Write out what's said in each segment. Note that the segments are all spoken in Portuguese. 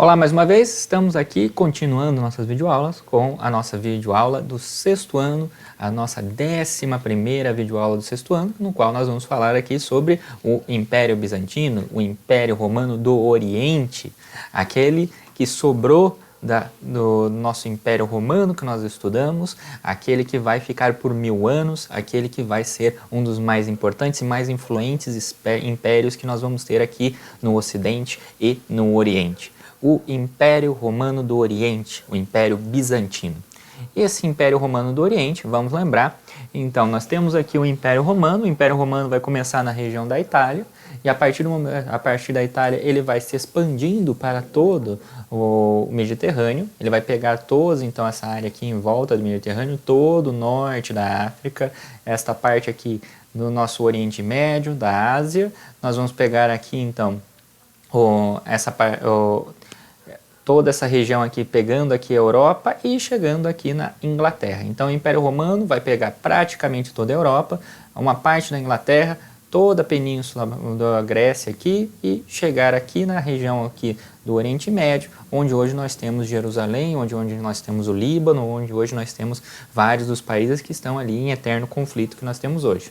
Olá, mais uma vez, estamos aqui continuando nossas videoaulas com a nossa videoaula do sexto ano, a nossa 11ª videoaula do sexto ano, no qual nós vamos falar aqui sobre o Império Bizantino, o Império Romano do Oriente, aquele que sobrou do nosso Império Romano que nós estudamos, aquele que vai ficar por 1000 anos, aquele que vai ser um dos mais importantes e mais influentes impérios que nós vamos ter aqui no Ocidente e no Oriente. O Império Romano do Oriente, o Império Bizantino. Esse Império Romano do Oriente, vamos lembrar, então nós temos aqui o Império Romano vai começar na região da Itália, e a partir da Itália ele vai se expandindo para todo o Mediterrâneo, ele vai pegar toda então essa área aqui em volta do Mediterrâneo, todo o norte da África, esta parte aqui do nosso Oriente Médio, da Ásia, nós vamos pegar aqui então toda essa região aqui, pegando aqui a Europa e chegando aqui na Inglaterra. Então o Império Romano vai pegar praticamente toda a Europa, uma parte da Inglaterra, toda a península da Grécia aqui e chegar aqui na região aqui do Oriente Médio, onde hoje nós temos Jerusalém, onde nós temos o Líbano, onde hoje nós temos vários dos países que estão ali em eterno conflito que nós temos hoje.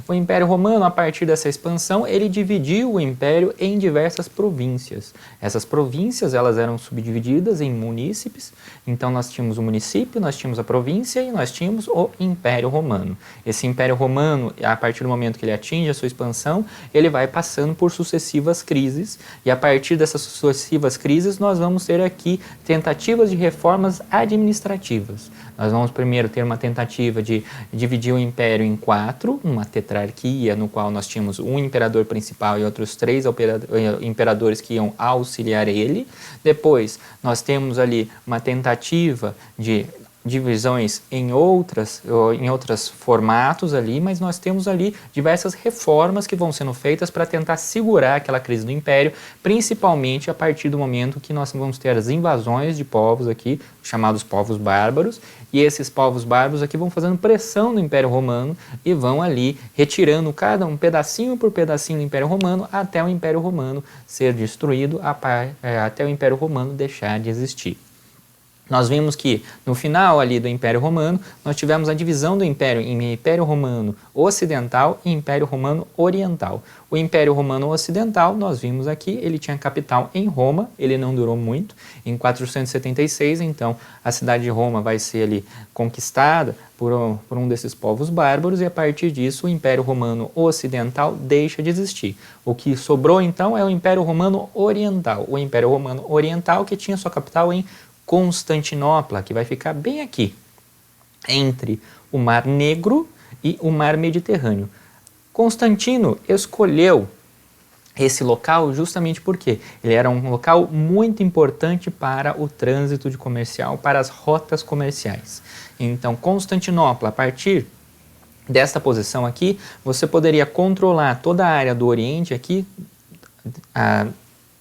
O Império Romano, a partir dessa expansão, ele dividiu o Império em diversas províncias. Essas províncias, elas eram subdivididas em munícipes, então nós tínhamos o município, nós tínhamos a província e nós tínhamos o Império Romano. Esse Império Romano, a partir do momento que ele atinge a sua expansão, ele vai passando por sucessivas crises, e a partir dessas sucessivas crises nós vamos ter aqui tentativas de reformas administrativas. Nós vamos primeiro ter uma tentativa de dividir o Império em 4, uma tetrarquia, no qual nós tínhamos um imperador principal e outros 3 imperadores que iam auxiliar ele. Depois, nós temos ali uma tentativa de divisões em outros formatos ali, mas nós temos ali diversas reformas que vão sendo feitas para tentar segurar aquela crise do Império, principalmente a partir do momento que nós vamos ter as invasões de povos aqui, chamados povos bárbaros, e esses povos bárbaros aqui vão fazendo pressão no Império Romano e vão ali retirando cada um pedacinho por pedacinho do Império Romano até o Império Romano ser destruído, até o Império Romano deixar de existir. Nós vimos que no final ali do Império Romano, nós tivemos a divisão do Império em Império Romano Ocidental e Império Romano Oriental. O Império Romano Ocidental, nós vimos aqui, ele tinha capital em Roma, ele não durou muito, em 476, então a cidade de Roma vai ser ali conquistada por um desses povos bárbaros, e a partir disso o Império Romano Ocidental deixa de existir. O que sobrou então é o Império Romano Oriental, o Império Romano Oriental que tinha sua capital em Constantinopla, que vai ficar bem aqui, entre o Mar Negro e o Mar Mediterrâneo. Constantino escolheu esse local justamente porque ele era um local muito importante para o trânsito comercial, para as rotas comerciais. Então, Constantinopla, a partir desta posição aqui, você poderia controlar toda a área do Oriente aqui,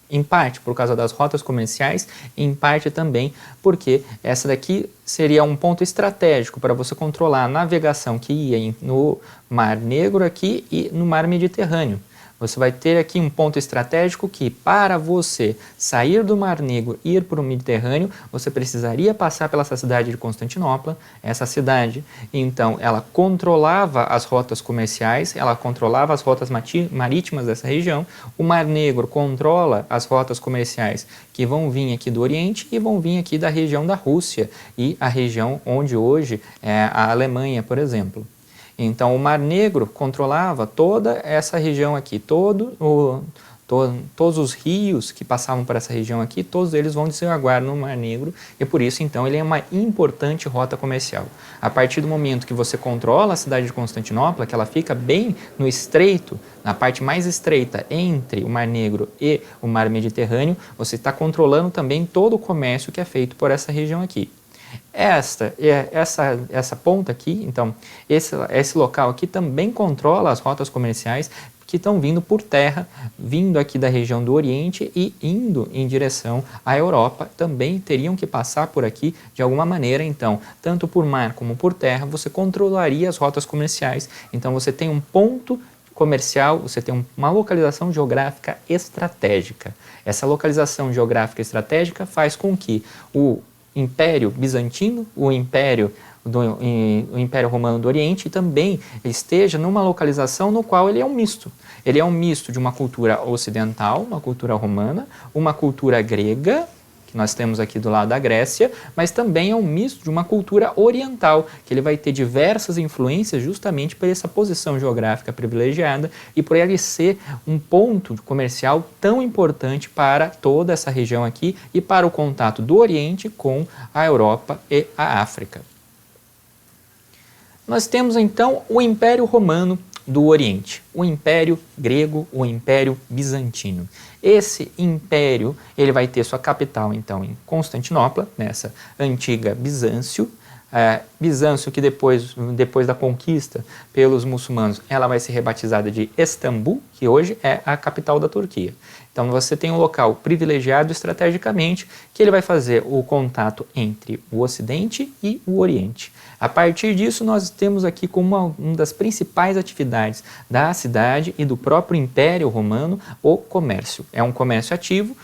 em parte por causa das rotas comerciais, em parte também porque essa daqui seria um ponto estratégico para você controlar a navegação que ia no Mar Negro aqui e no Mar Mediterrâneo. Você vai ter aqui um ponto estratégico que, para você sair do Mar Negro e ir para o Mediterrâneo, você precisaria passar pela cidade de Constantinopla. Essa cidade, então, ela controlava as rotas comerciais, ela controlava as rotas marítimas dessa região. O Mar Negro controla as rotas comerciais que vão vir aqui do Oriente e vão vir aqui da região da Rússia e a região onde hoje é a Alemanha, por exemplo. Então, o Mar Negro controlava toda essa região aqui, todos os rios que passavam por essa região aqui, todos eles vão desaguar no Mar Negro, e por isso, então, ele é uma importante rota comercial. A partir do momento que você controla a cidade de Constantinopla, que ela fica bem no estreito, na parte mais estreita entre o Mar Negro e o Mar Mediterrâneo, você está controlando também todo o comércio que é feito por essa região aqui. Essa ponta aqui, então, esse local aqui também controla as rotas comerciais que estão vindo por terra, vindo aqui da região do Oriente e indo em direção à Europa, também teriam que passar por aqui de alguma maneira. Então, tanto por mar como por terra, você controlaria as rotas comerciais. Então, você tem um ponto comercial, você tem uma localização geográfica estratégica. Essa localização geográfica estratégica faz com que o Império Bizantino, o Império Romano do Oriente também esteja numa localização no qual ele é um misto. Ele é um misto de uma cultura ocidental, uma cultura romana, uma cultura grega, que nós temos aqui do lado da Grécia, mas também é um misto de uma cultura oriental, que ele vai ter diversas influências justamente por essa posição geográfica privilegiada e por ele ser um ponto comercial tão importante para toda essa região aqui e para o contato do Oriente com a Europa e a África. Nós temos então o Império Romano do Oriente, o Império Grego, o Império Bizantino. Esse império ele vai ter sua capital então em Constantinopla, nessa antiga Bizâncio. Bizâncio que depois da conquista pelos muçulmanos, ela vai ser rebatizada de Istambul, que hoje é a capital da Turquia. Então você tem um local privilegiado estrategicamente que ele vai fazer o contato entre o Ocidente e o Oriente. A partir disso nós temos aqui como uma das principais atividades da cidade e do próprio Império Romano o comércio. É um comércio ativo,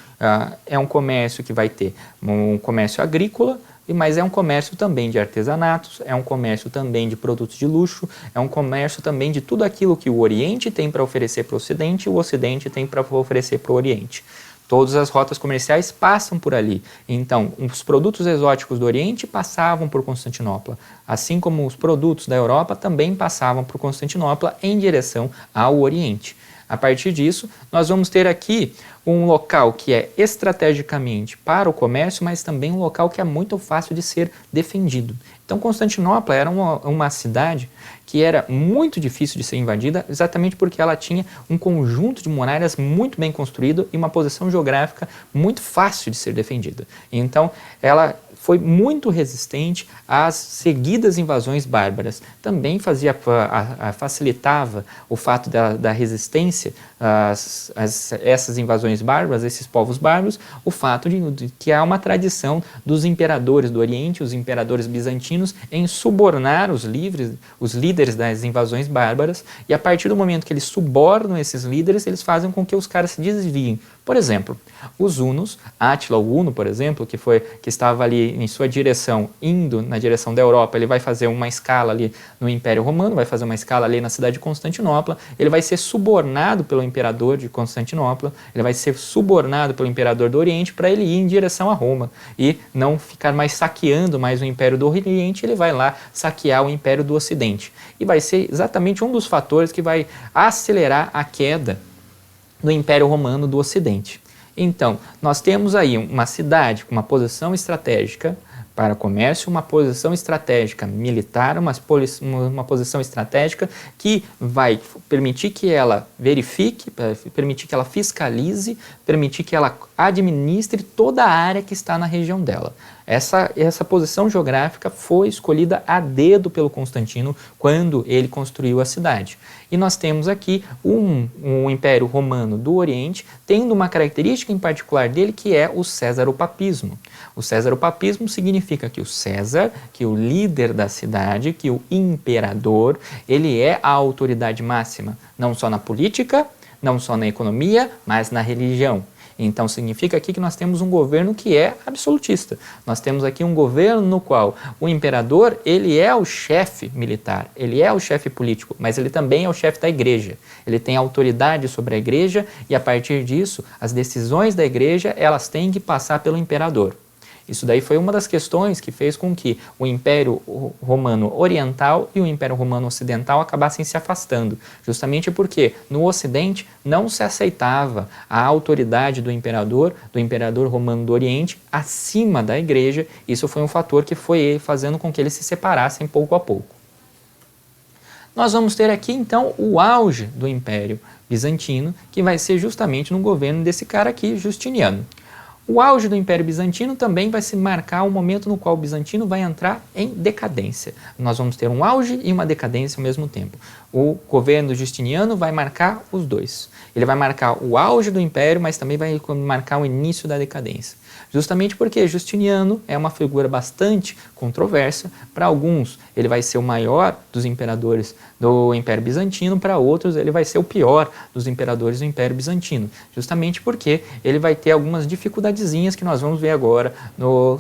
é um comércio que vai ter um comércio agrícola, mas é um comércio também de artesanatos, é um comércio também de produtos de luxo, é um comércio também de tudo aquilo que o Oriente tem para oferecer para o Ocidente e o Ocidente tem para oferecer para o Oriente. Todas as rotas comerciais passam por ali. Então, os produtos exóticos do Oriente passavam por Constantinopla, assim como os produtos da Europa também passavam por Constantinopla em direção ao Oriente. A partir disso, nós vamos ter aqui um local que é estrategicamente para o comércio, mas também um local que é muito fácil de ser defendido. Então, Constantinopla era uma cidade que era muito difícil de ser invadida, exatamente porque ela tinha um conjunto de muralhas muito bem construído e uma posição geográfica muito fácil de ser defendida. Então, ela foi muito resistente às seguidas invasões bárbaras. Também facilitava o fato da resistência a essas invasões bárbaras, esses povos bárbaros, o fato de que há uma tradição dos imperadores do Oriente, os imperadores bizantinos, em subornar os líderes das invasões bárbaras, e a partir do momento que eles subornam esses líderes, eles fazem com que os caras se desviem. Por exemplo, os hunos, Átila o Huno, por exemplo, que estava ali em sua direção, indo na direção da Europa, ele vai fazer uma escala ali no Império Romano, vai fazer uma escala ali na cidade de Constantinopla, ele vai ser subornado pelo imperador de Constantinopla, ele vai ser subornado pelo imperador do Oriente para ele ir em direção a Roma e não ficar mais saqueando mais o Império do Oriente, ele vai lá saquear o Império do Ocidente. E vai ser exatamente um dos fatores que vai acelerar a queda do Império Romano do Ocidente. Então, nós temos aí uma cidade com uma posição estratégica para comércio, uma posição estratégica militar, uma posição estratégica que vai permitir que ela verifique, permitir que ela fiscalize, permitir que ela administre toda a área que está na região dela. Essa posição geográfica foi escolhida a dedo pelo Constantino quando ele construiu a cidade. E nós temos aqui um Império Romano do Oriente, tendo uma característica em particular dele que é o césaropapismo. O césaropapismo significa que o César, que o líder da cidade, que o imperador, ele é a autoridade máxima, não só na política, não só na economia, mas na religião. Então significa aqui que nós temos um governo que é absolutista. Nós temos aqui um governo no qual o imperador, ele é o chefe militar, ele é o chefe político, mas ele também é o chefe da igreja. Ele tem autoridade sobre a igreja e a partir disso, as decisões da igreja, elas têm que passar pelo imperador. Isso daí foi uma das questões que fez com que o Império Romano Oriental e o Império Romano Ocidental acabassem se afastando, justamente porque no Ocidente não se aceitava a autoridade do imperador romano do Oriente acima da igreja. Isso foi um fator que foi fazendo com que eles se separassem pouco a pouco. Nós vamos ter aqui então o auge do Império Bizantino, que vai ser justamente no governo desse cara aqui, Justiniano. O auge do Império Bizantino também vai se marcar um momento no qual o bizantino vai entrar em decadência. Nós vamos ter um auge e uma decadência ao mesmo tempo. O governo Justiniano vai marcar os dois. Ele vai marcar o auge do Império, mas também vai marcar o início da decadência. Justamente porque Justiniano é uma figura bastante controversa. Para alguns, ele vai ser o maior dos imperadores do Império Bizantino, para outros, ele vai ser o pior dos imperadores do Império Bizantino. Justamente porque ele vai ter algumas dificuldadezinhas que nós vamos ver agora no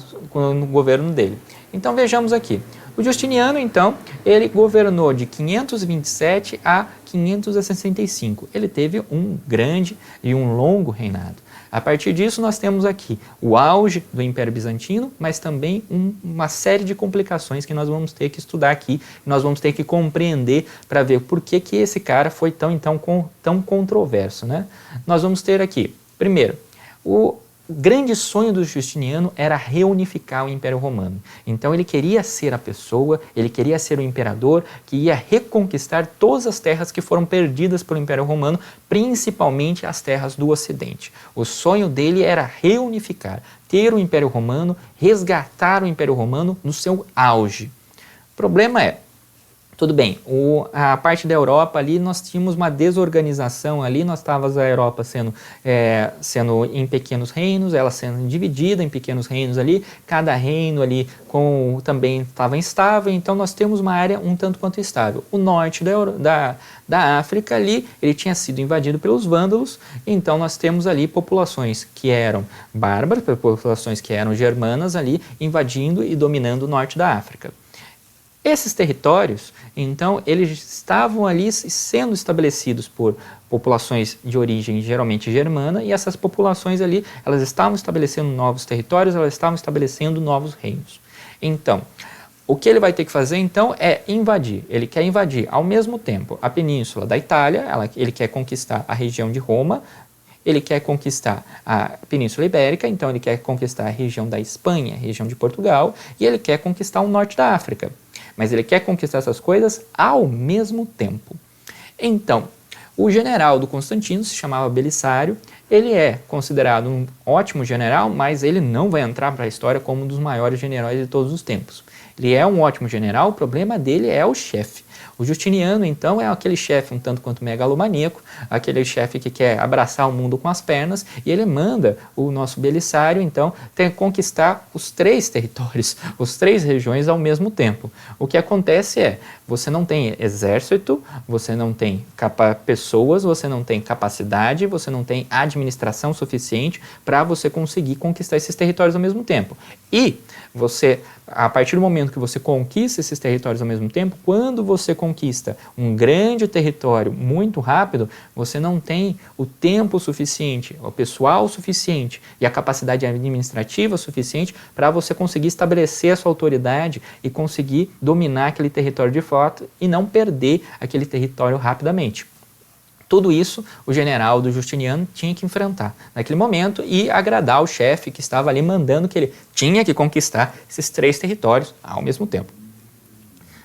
governo dele. Então vejamos aqui. O Justiniano, então, ele governou de 527 a 565. Ele teve um grande e um longo reinado. A partir disso, nós temos aqui o auge do Império Bizantino, mas também uma série de complicações que nós vamos ter que estudar aqui, nós vamos ter que compreender para ver por que esse cara foi tão controverso, né? Nós vamos ter aqui, primeiro, o grande sonho do Justiniano era reunificar o Império Romano. Então ele queria ser a pessoa, ele queria ser o imperador que ia reconquistar todas as terras que foram perdidas pelo Império Romano, principalmente as terras do Ocidente. O sonho dele era reunificar, ter o Império Romano, resgatar o Império Romano no seu auge. O problema é, tudo bem, a parte da Europa ali nós tínhamos uma desorganização ali, nós estávamos a Europa sendo em pequenos reinos, ela sendo dividida em pequenos reinos ali, cada reino ali também estava instável, então nós temos uma área um tanto quanto estável. O norte da África ali, ele tinha sido invadido pelos vândalos, então nós temos ali populações que eram bárbaras, populações que eram germanas ali, invadindo e dominando o norte da África. Esses territórios, então, eles estavam ali sendo estabelecidos por populações de origem geralmente germana, e essas populações ali, elas estavam estabelecendo novos territórios, elas estavam estabelecendo novos reinos. Então, o que ele vai ter que fazer, então, é invadir. Ele quer invadir, ao mesmo tempo, a península da Itália, ele quer conquistar a região de Roma, ele quer conquistar a Península Ibérica, então ele quer conquistar a região da Espanha, a região de Portugal, e ele quer conquistar o norte da África. Mas ele quer conquistar essas coisas ao mesmo tempo. Então, o general do Constantino se chamava Belisário, ele é considerado um ótimo general, mas ele não vai entrar para a história como um dos maiores generais de todos os tempos. Ele é um ótimo general, o problema dele é o chefe. O Justiniano, então, é aquele chefe um tanto quanto megalomaníaco, aquele chefe que quer abraçar o mundo com as pernas, e ele manda o nosso Belisário, então, conquistar os 3 territórios, as 3 regiões ao mesmo tempo. O que acontece é, você não tem exército, você não tem pessoas, você não tem capacidade, você não tem administração suficiente para você conseguir conquistar esses territórios ao mesmo tempo. E você, a partir do momento que você conquista esses territórios ao mesmo tempo, quando você conquista um grande território muito rápido, você não tem o tempo suficiente, o pessoal suficiente e a capacidade administrativa suficiente para você conseguir estabelecer a sua autoridade e conseguir dominar aquele território de fato e não perder aquele território rapidamente. Tudo isso o general do Justiniano tinha que enfrentar naquele momento e agradar o chefe que estava ali mandando que ele tinha que conquistar esses 3 territórios ao mesmo tempo.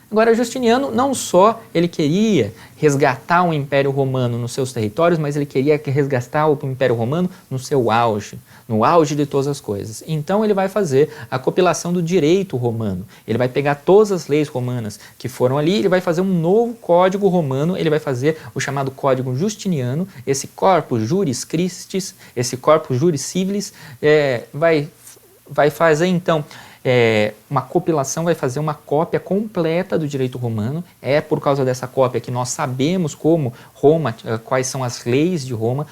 Agora, Justiniano não só ele queria resgatar o Império Romano nos seus territórios, mas ele queria resgatar o Império Romano no seu auge, no auge de todas as coisas. Então ele vai fazer a compilação do direito romano. Ele vai pegar todas as leis romanas que foram ali, ele vai fazer um novo código romano, ele vai fazer o chamado Código Justiniano, esse Corpus Juris Christis, esse Corpus Juris Civilis, vai fazer então uma compilação, vai fazer uma cópia completa do direito romano. É por causa dessa cópia que nós sabemos como Roma, quais são as leis de Roma,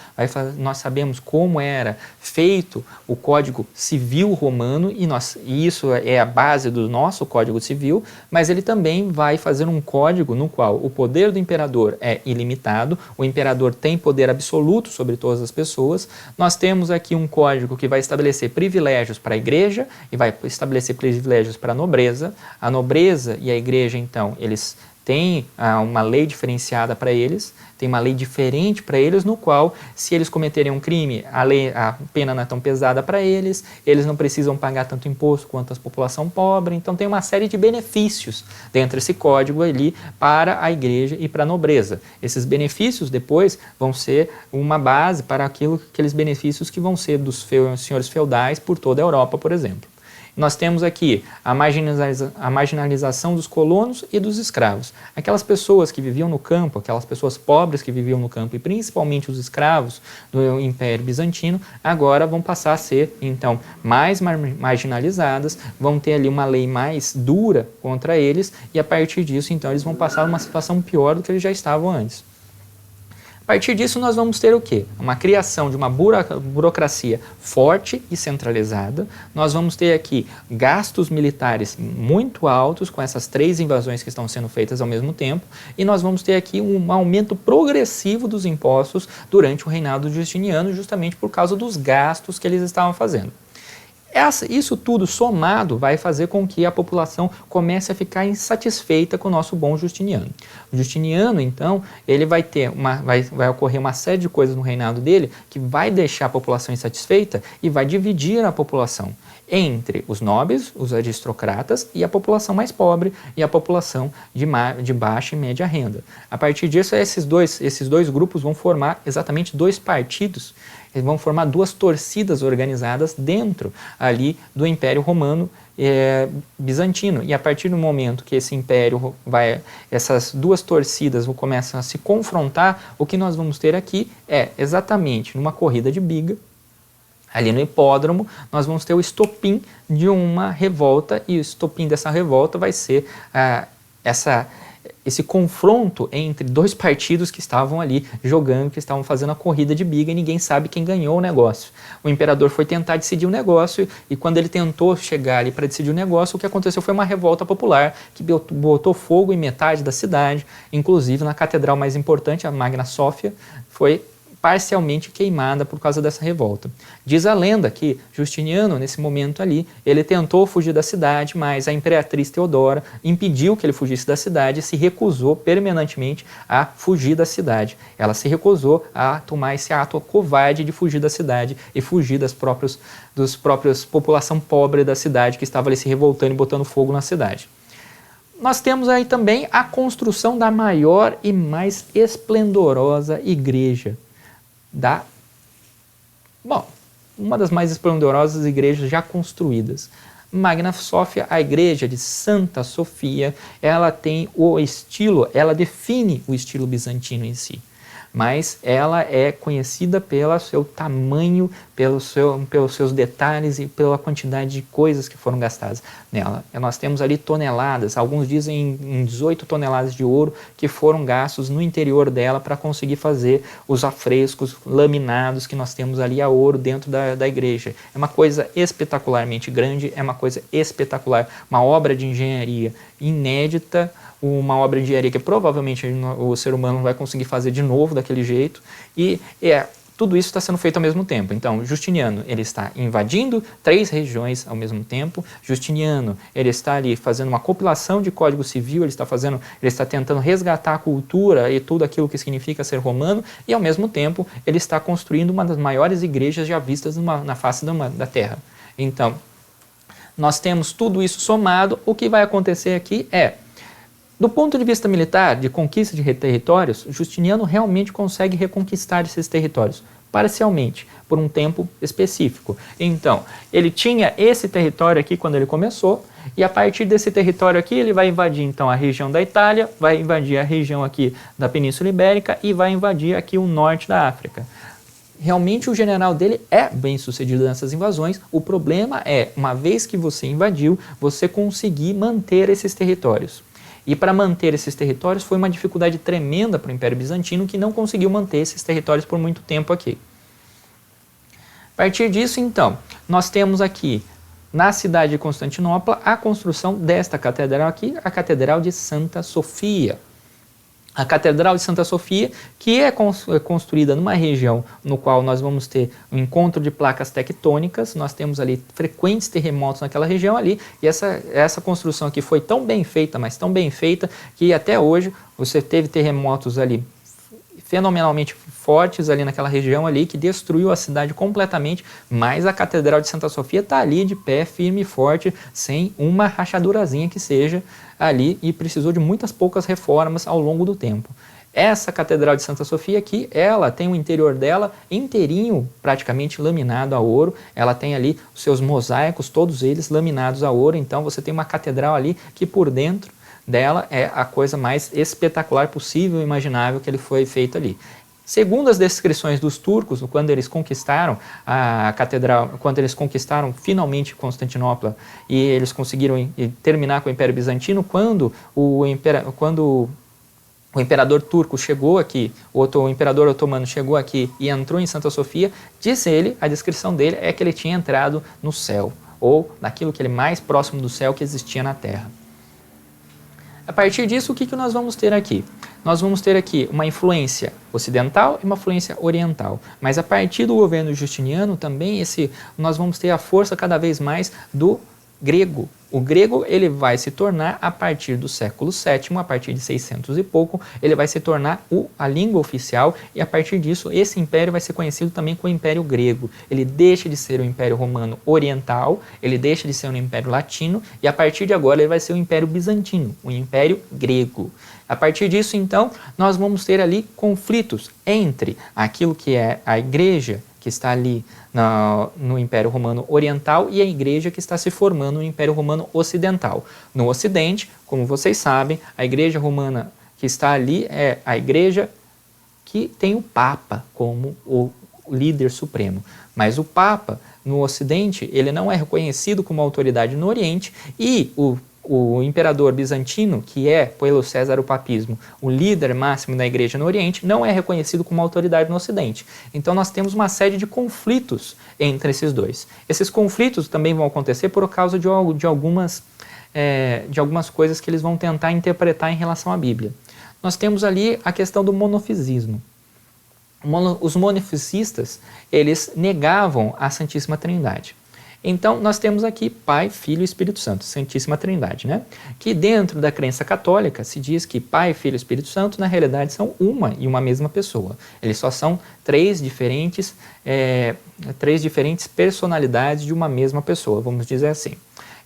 nós sabemos como era feito o Código Civil Romano e isso é a base do nosso Código Civil, mas ele também vai fazer um código no qual o poder do imperador é ilimitado, o imperador tem poder absoluto sobre todas as pessoas. Nós temos aqui um código que vai estabelecer privilégios para a igreja e vai estabelecer privilégios para a nobreza. A nobreza e a igreja, então, eles tem uma lei diferenciada para eles, tem uma lei diferente para eles, no qual, se eles cometerem um crime, a pena não é tão pesada para eles não precisam pagar tanto imposto quanto a população pobre, então tem uma série de benefícios dentro desse código ali para a igreja e para a nobreza. Esses benefícios depois vão ser uma base para aqueles benefícios que vão ser dos senhores feudais por toda a Europa, por exemplo. Nós temos aqui a marginalização dos colonos e dos escravos. Aquelas pessoas que viviam no campo, aquelas pessoas pobres que viviam no campo, e principalmente os escravos do Império Bizantino, agora vão passar a ser, então, mais marginalizadas, vão ter ali uma lei mais dura contra eles, e a partir disso, então, eles vão passar uma situação pior do que eles já estavam antes. A partir disso, nós vamos ter o quê? Uma criação de uma burocracia forte e centralizada. Nós vamos ter aqui gastos militares muito altos com essas 3 invasões que estão sendo feitas ao mesmo tempo. E nós vamos ter aqui um aumento progressivo dos impostos durante o reinado de Justiniano, justamente por causa dos gastos que eles estavam fazendo. Isso tudo somado vai fazer com que a população comece a ficar insatisfeita com o nosso bom Justiniano. O Justiniano, então, ele vai ocorrer uma série de coisas no reinado dele que vai deixar a população insatisfeita e vai dividir a população entre os nobres, os aristocratas e a população mais pobre e a população de baixa e média renda. A partir disso, esses dois grupos vão formar exatamente 2 partidos. Eles vão formar 2 torcidas organizadas dentro ali do Império Romano Bizantino. E a partir do momento que esse império essas 2 torcidas começam a se confrontar, o que nós vamos ter aqui é exatamente numa corrida de biga, ali no hipódromo, nós vamos ter o estopim de uma revolta, e o estopim dessa revolta vai ser esse confronto entre 2 partidos que estavam ali jogando, que estavam fazendo a corrida de biga, e ninguém sabe quem ganhou o negócio. O imperador foi tentar decidir o negócio, e quando ele tentou chegar ali para decidir o negócio, o que aconteceu foi uma revolta popular que botou fogo em metade da cidade, inclusive na catedral mais importante, a Magna Sófia, foi parcialmente queimada por causa dessa revolta. Diz a lenda que Justiniano, nesse momento ali, ele tentou fugir da cidade, mas a imperatriz Teodora impediu que ele fugisse da cidade e se recusou permanentemente a fugir da cidade. Ela se recusou a tomar esse ato covarde de fugir da cidade e fugir dos próprios população pobre da cidade que estava ali se revoltando e botando fogo na cidade. Nós temos aí também a construção da maior e mais esplendorosa igreja uma das mais esplendorosas igrejas já construídas. Magna Sófia, a igreja de Santa Sofia, ela define o estilo bizantino em si, mas ela é conhecida pelo seu tamanho, pelos seus detalhes e pela quantidade de coisas que foram gastadas nela. Nós temos ali toneladas, alguns dizem em 18 toneladas de ouro que foram gastos no interior dela para conseguir fazer os afrescos laminados que nós temos ali a ouro dentro da igreja. É uma coisa espetacularmente grande, é uma coisa espetacular, uma obra de engenharia inédita, uma obra de engenharia que provavelmente o ser humano não vai conseguir fazer de novo daquele jeito, e tudo isso está sendo feito ao mesmo tempo. Então, Justiniano, ele está invadindo 3 regiões ao mesmo tempo. Justiniano, ele está ali fazendo uma compilação de código civil, ele está tentando resgatar a cultura e tudo aquilo que significa ser romano, e ao mesmo tempo ele está construindo uma das maiores igrejas já vistas na face da Terra. Então, nós temos tudo isso somado. O que vai acontecer aqui do ponto de vista militar, de conquista de territórios, Justiniano realmente consegue reconquistar esses territórios, parcialmente, por um tempo específico. Então, ele tinha esse território aqui quando ele começou, e a partir desse território aqui, ele vai invadir então a região da Itália, vai invadir a região aqui da Península Ibérica e vai invadir aqui o norte da África. Realmente o general dele é bem sucedido nessas invasões. O problema é, uma vez que você invadiu, você conseguir manter esses territórios. E para manter esses territórios foi uma dificuldade tremenda para o Império Bizantino, que não conseguiu manter esses territórios por muito tempo aqui. A partir disso, então, nós temos aqui, na cidade de Constantinopla, a construção desta catedral aqui, a Catedral de Santa Sofia. A Catedral de Santa Sofia, que é construída numa região no qual nós vamos ter um encontro de placas tectônicas, nós temos ali frequentes terremotos naquela região ali, e essa construção aqui foi tão bem feita, mas tão bem feita, que até hoje você teve terremotos ali fenomenalmente fortes ali naquela região ali, que destruiu a cidade completamente, mas a Catedral de Santa Sofia está ali de pé, firme e forte, sem uma rachadurazinha que seja ali, e precisou de muitas poucas reformas ao longo do tempo. Essa Catedral de Santa Sofia aqui, ela tem o interior dela inteirinho, praticamente laminado a ouro, ela tem ali os seus mosaicos, todos eles laminados a ouro, então você tem uma catedral ali que por dentro dela é a coisa mais espetacular possível e imaginável que ele foi feito ali. Segundo as descrições dos turcos, quando eles conquistaram a catedral, quando eles conquistaram finalmente Constantinopla e eles conseguiram terminar com o Império Bizantino, quando o imperador turco chegou aqui, o imperador otomano chegou aqui e entrou em Santa Sofia, diz ele, a descrição dele é que ele tinha entrado no céu, ou naquilo que ele mais próximo do céu que existia na Terra. A partir disso, o que nós vamos ter aqui? Nós vamos ter aqui uma influência ocidental e uma influência oriental. Mas a partir do governo justiniano também nós vamos ter a força cada vez mais do grego. O grego ele vai se tornar, a partir do século VII, a partir de 600 e pouco, ele vai se tornar a língua oficial e a partir disso esse império vai ser conhecido também como Império Grego. Ele deixa de ser o Império Romano Oriental, ele deixa de ser um Império Latino e a partir de agora ele vai ser o Império Bizantino, o Império Grego. A partir disso, então, nós vamos ter ali conflitos entre aquilo que é a igreja que está ali no Império Romano Oriental e a igreja que está se formando no Império Romano Ocidental. No Ocidente, como vocês sabem, a igreja romana que está ali é a igreja que tem o Papa como o líder supremo. Mas o Papa, no Ocidente, ele não é reconhecido como autoridade no Oriente e o imperador bizantino, que é, pelo Césaropapismo, o líder máximo da igreja no Oriente, não é reconhecido como autoridade no Ocidente. Então nós temos uma série de conflitos entre esses dois. Esses conflitos também vão acontecer por causa de algumas coisas que eles vão tentar interpretar em relação à Bíblia. Nós temos ali a questão do monofisismo. Os monofisistas, eles negavam a Santíssima Trindade. Então, nós temos aqui Pai, Filho e Espírito Santo, Santíssima Trindade, né? Que dentro da crença católica se diz que Pai, Filho e Espírito Santo, na realidade, são uma e uma mesma pessoa. Eles só são três diferentes personalidades de uma mesma pessoa, vamos dizer assim.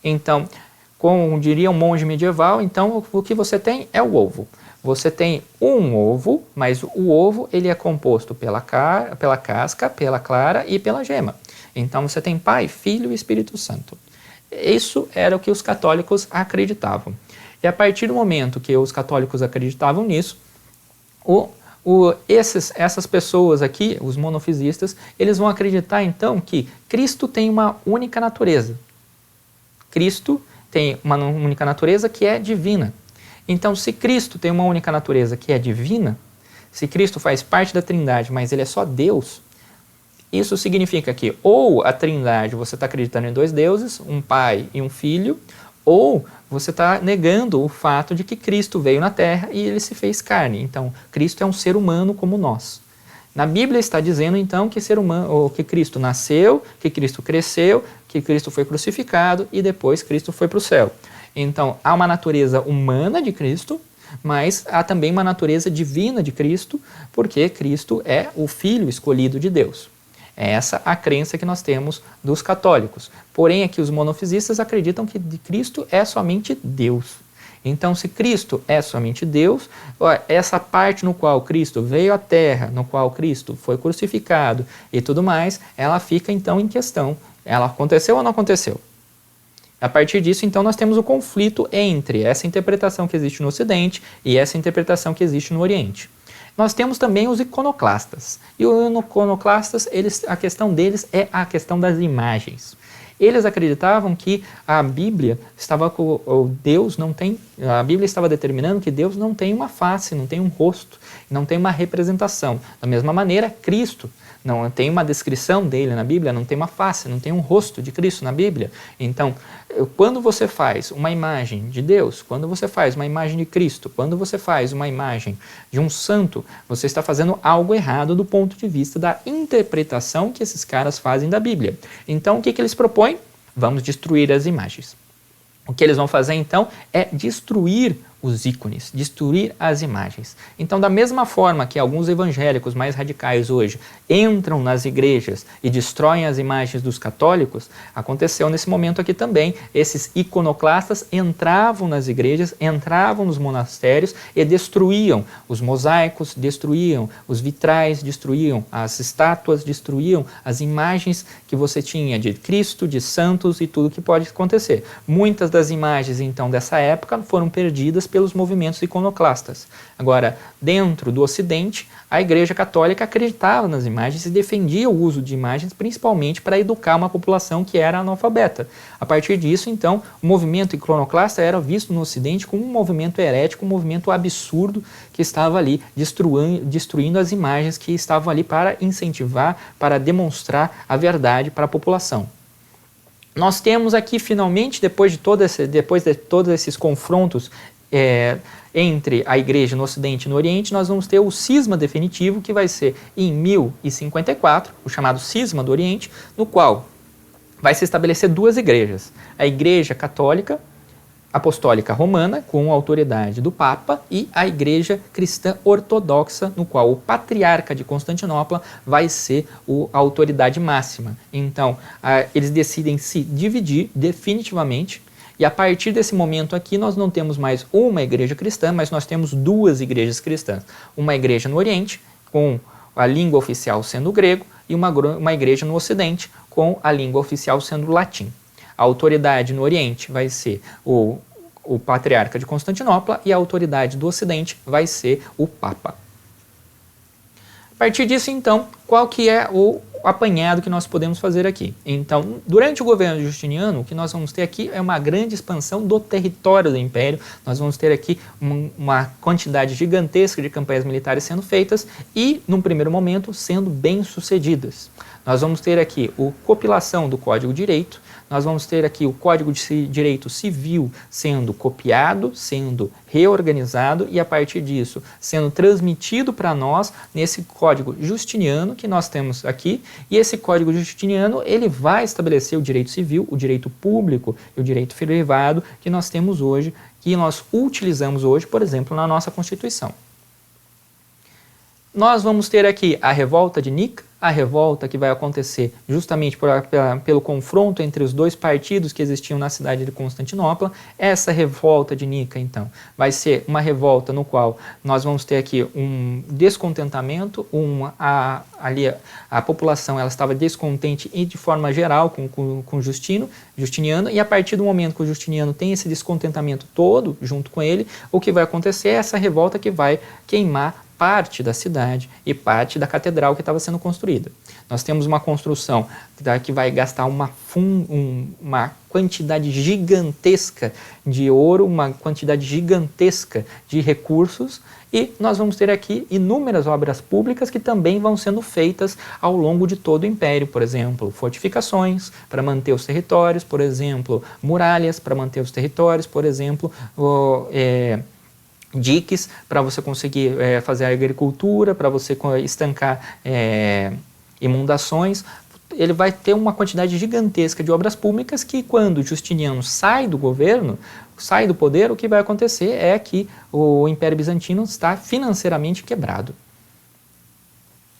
Então, como diria um monge medieval, então o que você tem é o ovo. Você tem um ovo, mas o ovo ele é composto pela casca, pela clara e pela gema. Então você tem Pai, Filho e Espírito Santo. Isso era o que os católicos acreditavam. E a partir do momento que os católicos acreditavam nisso, essas pessoas aqui, os monofisistas, eles vão acreditar então que Cristo tem uma única natureza. Cristo tem uma única natureza que é divina. Então, se Cristo tem uma única natureza que é divina, se Cristo faz parte da Trindade, mas ele é só Deus, isso significa que ou a Trindade você está acreditando em dois deuses, um Pai e um Filho, ou você está negando o fato de que Cristo veio na Terra e ele se fez carne. Então, Cristo é um ser humano como nós. Na Bíblia está dizendo então que que Cristo nasceu, que Cristo cresceu, que Cristo foi crucificado e depois Cristo foi para o céu. Então, há uma natureza humana de Cristo, mas há também uma natureza divina de Cristo, porque Cristo é o Filho escolhido de Deus. É essa a crença que nós temos dos católicos. Porém, aqui os monofisistas acreditam que Cristo é somente Deus. Então, se Cristo é somente Deus, essa parte no qual Cristo veio à Terra, no qual Cristo foi crucificado e tudo mais, ela fica então em questão. Ela aconteceu ou não aconteceu? A partir disso, então, nós temos o conflito entre essa interpretação que existe no Ocidente e essa interpretação que existe no Oriente. Nós temos também os iconoclastas. E os iconoclastas, a questão deles é a questão das imagens. Eles acreditavam que a Bíblia a Bíblia estava determinando que Deus não tem uma face, não tem um rosto, não tem uma representação. Da mesma maneira, Cristo não tem uma descrição dele na Bíblia, não tem uma face, não tem um rosto de Cristo na Bíblia. Então, quando você faz uma imagem de Deus, quando você faz uma imagem de Cristo, quando você faz uma imagem de um santo, você está fazendo algo errado do ponto de vista da interpretação que esses caras fazem da Bíblia. Então, o que eles propõem? Vamos destruir as imagens. O que eles vão fazer, então, é destruir os ícones, destruir as imagens. Então, da mesma forma que alguns evangélicos mais radicais hoje entram nas igrejas e destroem as imagens dos católicos, aconteceu nesse momento aqui também. Esses iconoclastas entravam nas igrejas, entravam nos monastérios e destruíam os mosaicos, destruíam os vitrais, destruíam as estátuas, destruíam as imagens que você tinha de Cristo, de santos e tudo que pode acontecer. Muitas das imagens, então, dessa época foram perdidas pelos movimentos iconoclastas. Agora, dentro do Ocidente, a Igreja Católica acreditava nas imagens e defendia o uso de imagens, principalmente para educar uma população que era analfabeta. A partir disso, então, o movimento iconoclasta era visto no Ocidente como um movimento herético, um movimento absurdo que estava ali destruindo as imagens que estavam ali para incentivar, para demonstrar a verdade para a população. Nós temos aqui, finalmente, depois de todos esses confrontos entre a igreja no Ocidente e no Oriente, nós vamos ter o cisma definitivo, que vai ser em 1054, o chamado cisma do Oriente, no qual vai se estabelecer duas igrejas. A Igreja Católica Apostólica Romana, com a autoridade do Papa, e a Igreja Cristã Ortodoxa, no qual o Patriarca de Constantinopla vai ser a autoridade máxima. Então, eles decidem se dividir definitivamente, e a partir desse momento aqui nós não temos mais uma igreja cristã, mas nós temos duas igrejas cristãs. Uma igreja no Oriente, com a língua oficial sendo o grego, e uma igreja no Ocidente, com a língua oficial sendo o latim. A autoridade no Oriente vai ser o Patriarca de Constantinopla e a autoridade do Ocidente vai ser o Papa. A partir disso, então, qual que é o apanhado que nós podemos fazer aqui? Então, durante o governo Justiniano, o que nós vamos ter aqui é uma grande expansão do território do Império. Nós vamos ter aqui uma quantidade gigantesca de campanhas militares sendo feitas e, num primeiro momento, sendo bem-sucedidas. Nós vamos ter aqui a compilação do Código de Direito, nós vamos ter aqui o Código de Direito Civil sendo copiado, sendo reorganizado e, a partir disso, sendo transmitido para nós nesse Código Justiniano que nós temos aqui. E esse Código Justiniano, ele vai estabelecer o direito civil, o direito público e o direito privado que nós temos hoje, que nós utilizamos hoje, por exemplo, na nossa Constituição. Nós vamos ter aqui a Revolta de Nica, a revolta que vai acontecer justamente pelo confronto entre os dois partidos que existiam na cidade de Constantinopla. Essa revolta de Nica, então, vai ser uma revolta no qual nós vamos ter aqui um descontentamento, a população ela estava descontente e de forma geral com Justiniano, e a partir do momento que o Justiniano tem esse descontentamento todo junto com ele, o que vai acontecer é essa revolta que vai queimar parte da cidade e parte da catedral que estava sendo construída. Nós temos uma construção que vai gastar uma quantidade gigantesca de ouro, uma quantidade gigantesca de recursos, e nós vamos ter aqui inúmeras obras públicas que também vão sendo feitas ao longo de todo o Império. Por exemplo, fortificações para manter os territórios, por exemplo, muralhas para manter os territórios, por exemplo, diques para você conseguir fazer a agricultura, para você estancar inundações. Ele vai ter uma quantidade gigantesca de obras públicas que, quando Justiniano sai do governo, sai do poder, o que vai acontecer é que o Império Bizantino está financeiramente quebrado.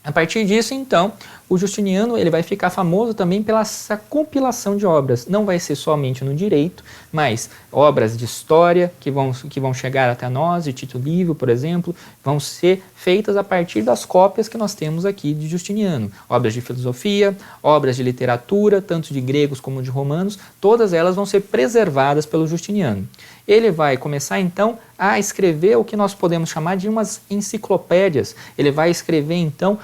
A partir disso, então, o Justiniano ele vai ficar famoso também pela essa compilação de obras. Não vai ser somente no direito, mas obras de história que vão chegar até nós, de Tito Livio, por exemplo, vão ser feitas a partir das cópias que nós temos aqui de Justiniano. Obras de filosofia, obras de literatura, tanto de gregos como de romanos, todas elas vão ser preservadas pelo Justiniano. Ele vai começar, então, a escrever o que nós podemos chamar de umas enciclopédias. Ele vai escrever, então,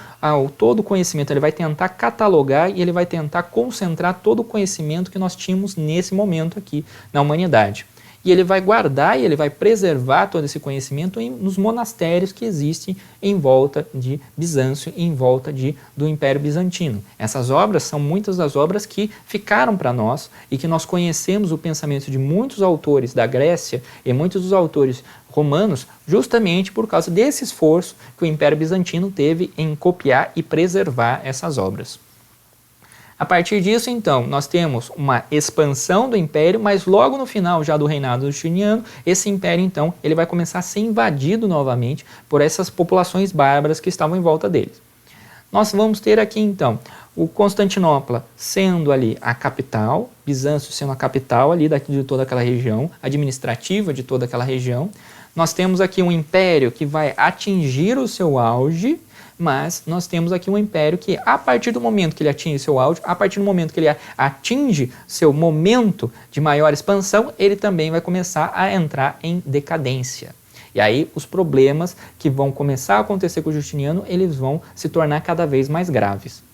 todo o conhecimento, ele vai tentar catalogar e ele vai tentar concentrar todo o conhecimento que nós tínhamos nesse momento aqui na humanidade. e ele vai guardar e ele vai preservar todo esse conhecimento nos monastérios que existem em volta de Bizâncio, em volta do Império Bizantino. Essas obras são muitas das obras que ficaram para nós e que nós conhecemos o pensamento de muitos autores da Grécia e muitos dos autores romanos justamente por causa desse esforço que o Império Bizantino teve em copiar e preservar essas obras. A partir disso, então, nós temos uma expansão do império, mas logo no final já do reinado justiniano, esse império, então, ele vai começar a ser invadido novamente por essas populações bárbaras que estavam em volta deles. Nós vamos ter aqui, então, o Constantinopla sendo ali a capital, Bizâncio sendo a capital ali de toda aquela região, administrativa de toda aquela região. Nós temos aqui um império que vai atingir o seu auge, mas nós temos aqui um império que, a partir do momento que ele atinge seu auge, a partir do momento que ele atinge seu momento de maior expansão, ele também vai começar a entrar em decadência. E aí os problemas que vão começar a acontecer com o Justiniano, eles vão se tornar cada vez mais graves.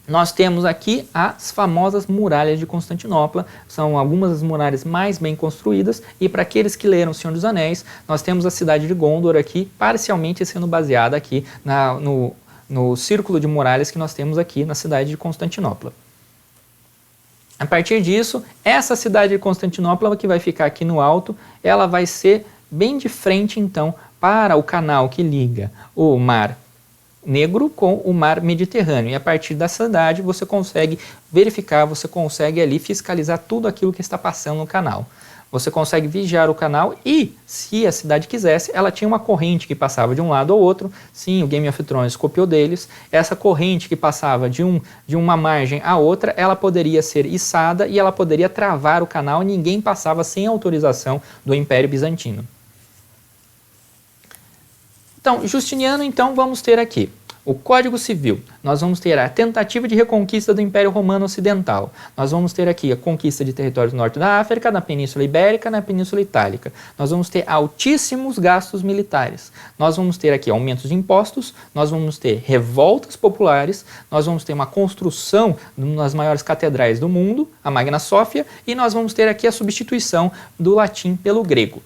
Nós temos aqui as famosas muralhas de Constantinopla, são algumas das muralhas mais bem construídas, e para aqueles que leram O Senhor dos Anéis, nós temos a cidade de Gondor aqui, parcialmente sendo baseada aqui no círculo de muralhas que nós temos aqui na cidade de Constantinopla. A partir disso, essa cidade de Constantinopla, que vai ficar aqui no alto, ela vai ser bem de frente, então, para o canal que liga o Mar Negro com o Mar Mediterrâneo. E a partir da cidade você consegue verificar, você consegue ali fiscalizar tudo aquilo que está passando no canal. Você consegue vigiar o canal e, se a cidade quisesse, ela tinha uma corrente que passava de um lado ao outro. Sim, o Game of Thrones copiou deles. Essa corrente que passava de uma margem à outra, ela poderia ser içada e ela poderia travar o canal. Ninguém passava sem autorização do Império Bizantino. Então, Justiniano, então, vamos ter aqui o Código Civil, nós vamos ter a tentativa de reconquista do Império Romano Ocidental, nós vamos ter aqui a conquista de territórios do norte da África, na Península Ibérica, na Península Itálica, nós vamos ter altíssimos gastos militares, nós vamos ter aqui aumentos de impostos, nós vamos ter revoltas populares, nós vamos ter uma construção nas maiores catedrais do mundo, a Magna Sófia, e nós vamos ter aqui a substituição do latim pelo grego.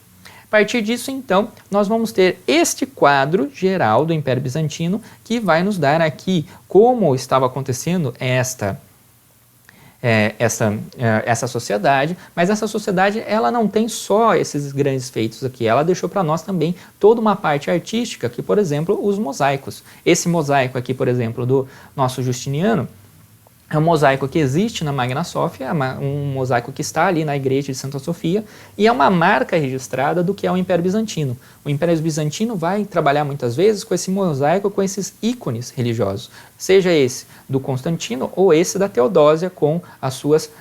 A partir disso, então, nós vamos ter este quadro geral do Império Bizantino que vai nos dar aqui como estava acontecendo essa sociedade, mas essa sociedade ela não tem só esses grandes feitos aqui, ela deixou para nós também toda uma parte artística, que, por exemplo, os mosaicos. Esse mosaico aqui, por exemplo, do nosso Justiniano, é um mosaico que existe na Magna Sófia, um mosaico que está ali na igreja de Santa Sofia, e é uma marca registrada do que é o Império Bizantino. O Império Bizantino vai trabalhar muitas vezes com esse mosaico, com esses ícones religiosos, seja esse do Constantino ou esse da Teodósia com as suas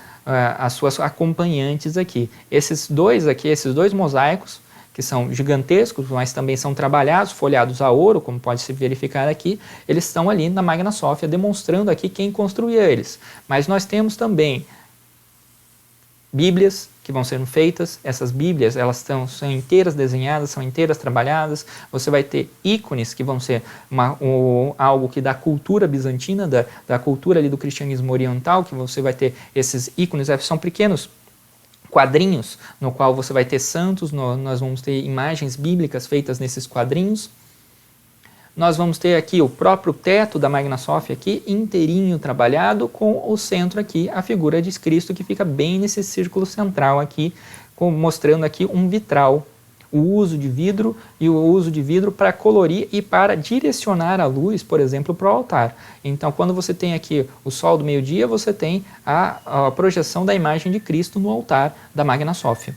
acompanhantes aqui. Esses dois mosaicos, que são gigantescos, mas também são trabalhados, folhados a ouro, como pode se verificar aqui, eles estão ali na Magna Sófia, demonstrando aqui quem construía eles. Mas nós temos também bíblias que vão sendo feitas, essas bíblias elas são inteiras desenhadas, são inteiras trabalhadas, você vai ter ícones que vão ser algo que da cultura bizantina, da cultura ali do cristianismo oriental, que você vai ter esses ícones, são pequenos quadrinhos, no qual você vai ter santos, nós vamos ter imagens bíblicas feitas nesses quadrinhos. Nós vamos ter aqui o próprio teto da Magna Sófia aqui, inteirinho trabalhado, com o centro aqui, a figura de Cristo, que fica bem nesse círculo central aqui, mostrando aqui um vitral, o uso de vidro e o uso de vidro para colorir e para direcionar a luz, por exemplo, para o altar. Então, quando você tem aqui o sol do meio-dia, você tem a projeção da imagem de Cristo no altar da Magna Sófia.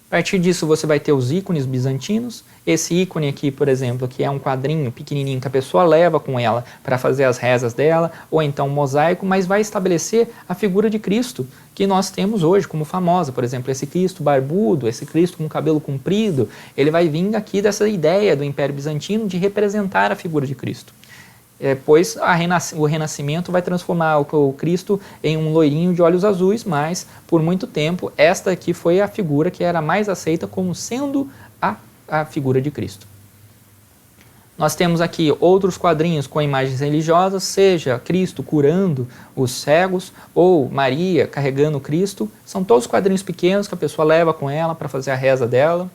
A partir disso, você vai ter os ícones bizantinos. Esse ícone aqui, por exemplo, que é um quadrinho pequenininho que a pessoa leva com ela para fazer as rezas dela, ou então um mosaico, mas vai estabelecer a figura de Cristo que nós temos hoje como famosa. Por exemplo, esse Cristo barbudo, esse Cristo com cabelo comprido, ele vai vir aqui dessa ideia do Império Bizantino de representar a figura de Cristo. Pois o Renascimento vai transformar o Cristo em um loirinho de olhos azuis, mas por muito tempo esta aqui foi a figura que era mais aceita como sendo a figura de Cristo. Nós temos aqui outros quadrinhos com imagens religiosas, seja Cristo curando os cegos ou Maria carregando Cristo. São todos quadrinhos pequenos que a pessoa leva com ela para fazer a reza dela.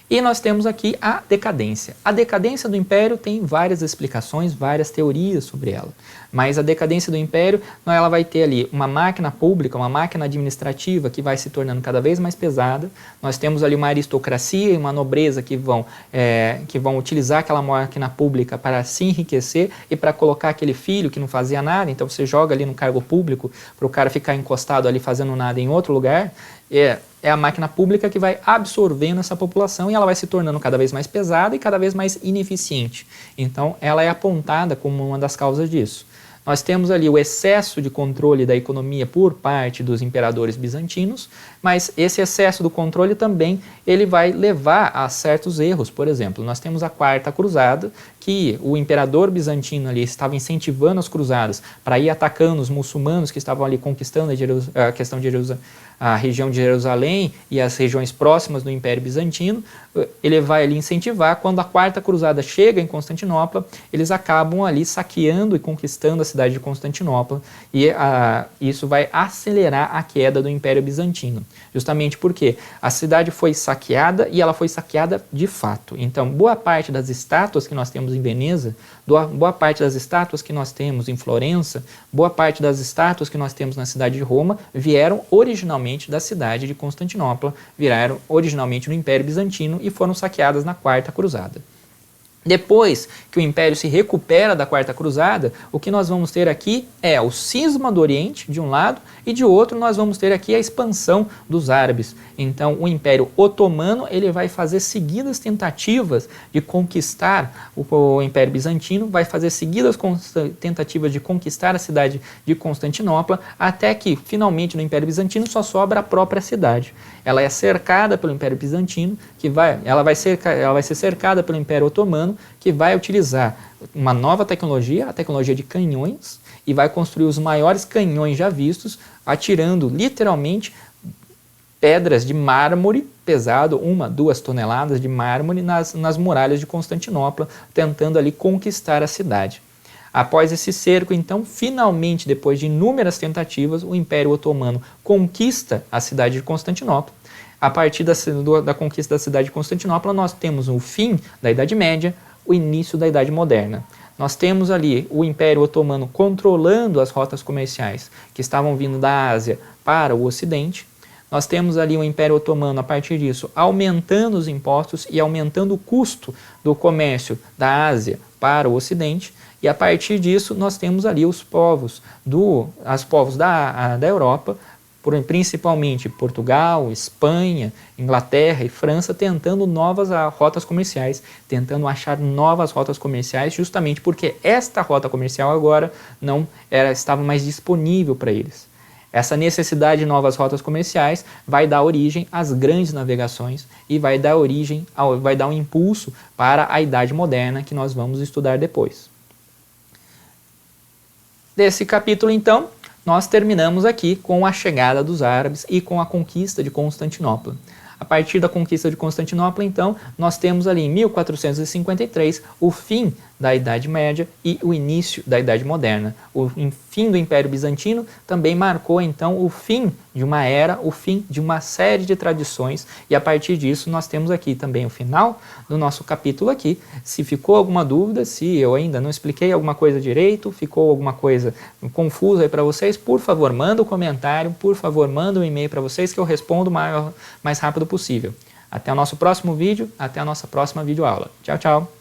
E nós temos aqui a decadência. A decadência do Império tem várias explicações, várias teorias sobre ela. Mas a decadência do Império, ela vai ter ali uma máquina pública, uma máquina administrativa que vai se tornando cada vez mais pesada. Nós temos ali uma aristocracia e uma nobreza que vão utilizar aquela máquina pública para se enriquecer e para colocar aquele filho que não fazia nada. Então você joga ali no cargo público para o cara ficar encostado ali fazendo nada em outro lugar. É a máquina pública que vai absorvendo essa população e ela vai se tornando cada vez mais pesada e cada vez mais ineficiente. Então, ela é apontada como uma das causas disso. Nós temos ali o excesso de controle da economia por parte dos imperadores bizantinos, mas esse excesso do controle também ele vai levar a certos erros. Por exemplo, nós temos a Quarta Cruzada, que o imperador bizantino ali estava incentivando as cruzadas para ir atacando os muçulmanos que estavam ali conquistando a região de Jerusalém e as regiões próximas do Império Bizantino. Ele vai ali incentivar. Quando a Quarta Cruzada chega em Constantinopla, eles acabam ali saqueando e conquistando a cidade de Constantinopla e isso vai acelerar a queda do Império Bizantino, justamente porque a cidade foi saqueada e ela foi saqueada de fato. Então, boa parte das estátuas que nós temos em Veneza, boa parte das estátuas que nós temos em Florença, boa parte das estátuas que nós temos na cidade de Roma vieram originalmente da cidade de Constantinopla, vieram originalmente no Império Bizantino e foram saqueadas na Quarta Cruzada. Depois que o Império se recupera da Quarta Cruzada, o que nós vamos ter aqui é o cisma do Oriente, de um lado, e de outro nós vamos ter aqui a expansão dos árabes. Então, o Império Otomano ele vai fazer seguidas tentativas de conquistar o Império Bizantino, vai fazer seguidas tentativas de conquistar a cidade de Constantinopla, até que, finalmente, no Império Bizantino só sobra a própria cidade. Ela é cercada pelo Império Bizantino, ela vai ser cercada pelo Império Otomano, que vai utilizar uma nova tecnologia, a tecnologia de canhões, e vai construir os maiores canhões já vistos, atirando literalmente pedras de mármore pesado, 1-2 toneladas de mármore nas muralhas de Constantinopla, tentando ali conquistar a cidade. Após esse cerco, então, finalmente, depois de inúmeras tentativas, o Império Otomano conquista a cidade de Constantinopla. A partir da conquista da cidade de Constantinopla, nós temos o fim da Idade Média, o início da Idade Moderna. Nós temos ali o Império Otomano controlando as rotas comerciais que estavam vindo da Ásia para o Ocidente. Nós temos ali o Império Otomano, a partir disso, aumentando os impostos e aumentando o custo do comércio da Ásia para o Ocidente. E a partir disso, nós temos ali os povos da Europa, principalmente Portugal, Espanha, Inglaterra e França, tentando novas rotas comerciais, tentando achar novas rotas comerciais, justamente porque esta rota comercial agora não estava mais disponível para eles. Essa necessidade de novas rotas comerciais vai dar origem às grandes navegações e vai dar um impulso para a Idade Moderna, que nós vamos estudar depois. Desse capítulo, então, nós terminamos aqui com a chegada dos árabes e com a conquista de Constantinopla. A partir da conquista de Constantinopla, então, nós temos ali em 1453 o fim da Idade Média e o início da Idade Moderna. O fim do Império Bizantino também marcou, então, o fim de uma era, o fim de uma série de tradições, e a partir disso nós temos aqui também o final do nosso capítulo aqui. Se ficou alguma dúvida, se eu ainda não expliquei alguma coisa direito, ficou alguma coisa confusa aí para vocês, por favor, manda um comentário, por favor, manda um e-mail para vocês que eu respondo o mais rápido possível. Até o nosso próximo vídeo, até a nossa próxima videoaula. Tchau, tchau!